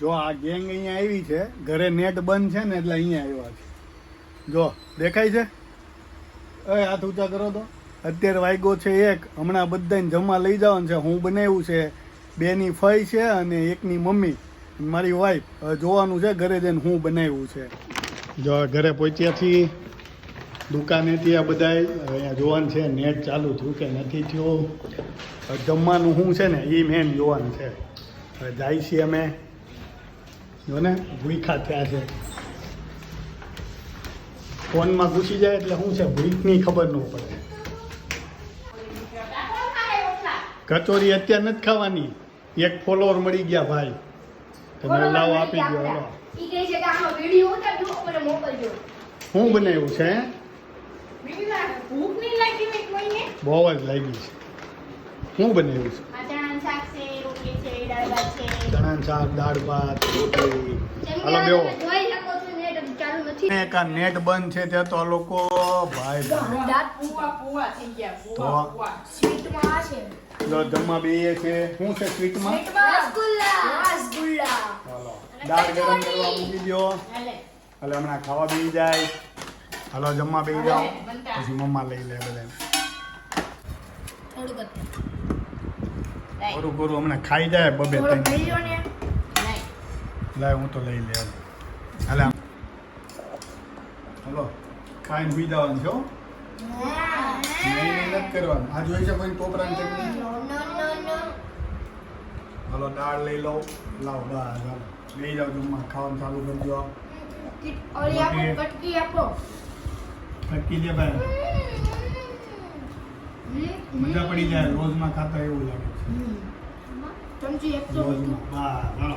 જો આ ગેંગ અહીંયા આવી છે, ઘરે નેટ બંધ છે ને એટલે અહીંયા આવ્યા છે. જો દેખાય છે? એ હાથ ઊંચા કરો તો. અત્યારે વાગ્યો છે 1. હમણાં બધાને જમવા લઈ જવાનું છે. હું બનાવ્યું છે, 2ની ફઈ છે અને 1ની મમ્મી, મારી વાઈફ. હવે જોવાનું છે ઘરે જઈને હું બનાવ્યું છે. જો ઘરે પહોંચ્યા છીએ, દુકાને ત્યાં બધાય. હવે અહીંયા જોવાનું છે નેટ ચાલુ થયું કે નથી થયું. જમવાનું શું છે ને એ મેન જોવાનું છે. હવે જાય છીએ અમે, જો ને ભૂખા થયા છે. ફોનમાં ઘૂસી જાય એટલે શું છે ભૂખની ખબર ન પડે. કચોરી અત્યારે નથી ખાવાની, 1 ફોલોવર મળી ગયા ભાઈ, તમે લાવો આપી દો. હાલો શું બનાવ્યું છે? બહુ જ લાગી છે. શું બનાવ્યું છે? ચણા શાક, દાળ ભાત, રોટલી. હાલો બેહો. નેટ બંધ છે ત્યાં તો આ લોકો ભાઈ જમવા બેહીએ છે. શું છે સ્વીટમાં? દાળ ગરમ કરવા મૂકી દો. હાલો હમણાં ખાવા બેસી જાય. હાલો જમવા બેસી જાઓ, પછી મમ્મા લઈ લે બધા. થોડું કરું હમણાં ખાઈ જાય બબે લાય હું તો લઈ લે. હાલે હલો ખાઈને સુઈ જવાનું છો? નથી કરવાનું. આ જોઈ છે કોઈ ટોપરાની ચટણી? હાલો દાળ લઈ લો. લાવો બસ હાલો લઈ જાઓ જમવા. ખાવાનું ચાલુ કરી દો. કટકી લે ભાઈ, મજા પડી જાય. રોજમાં ખાતા એવું લાગે છે. રોજમાં. હા હાલો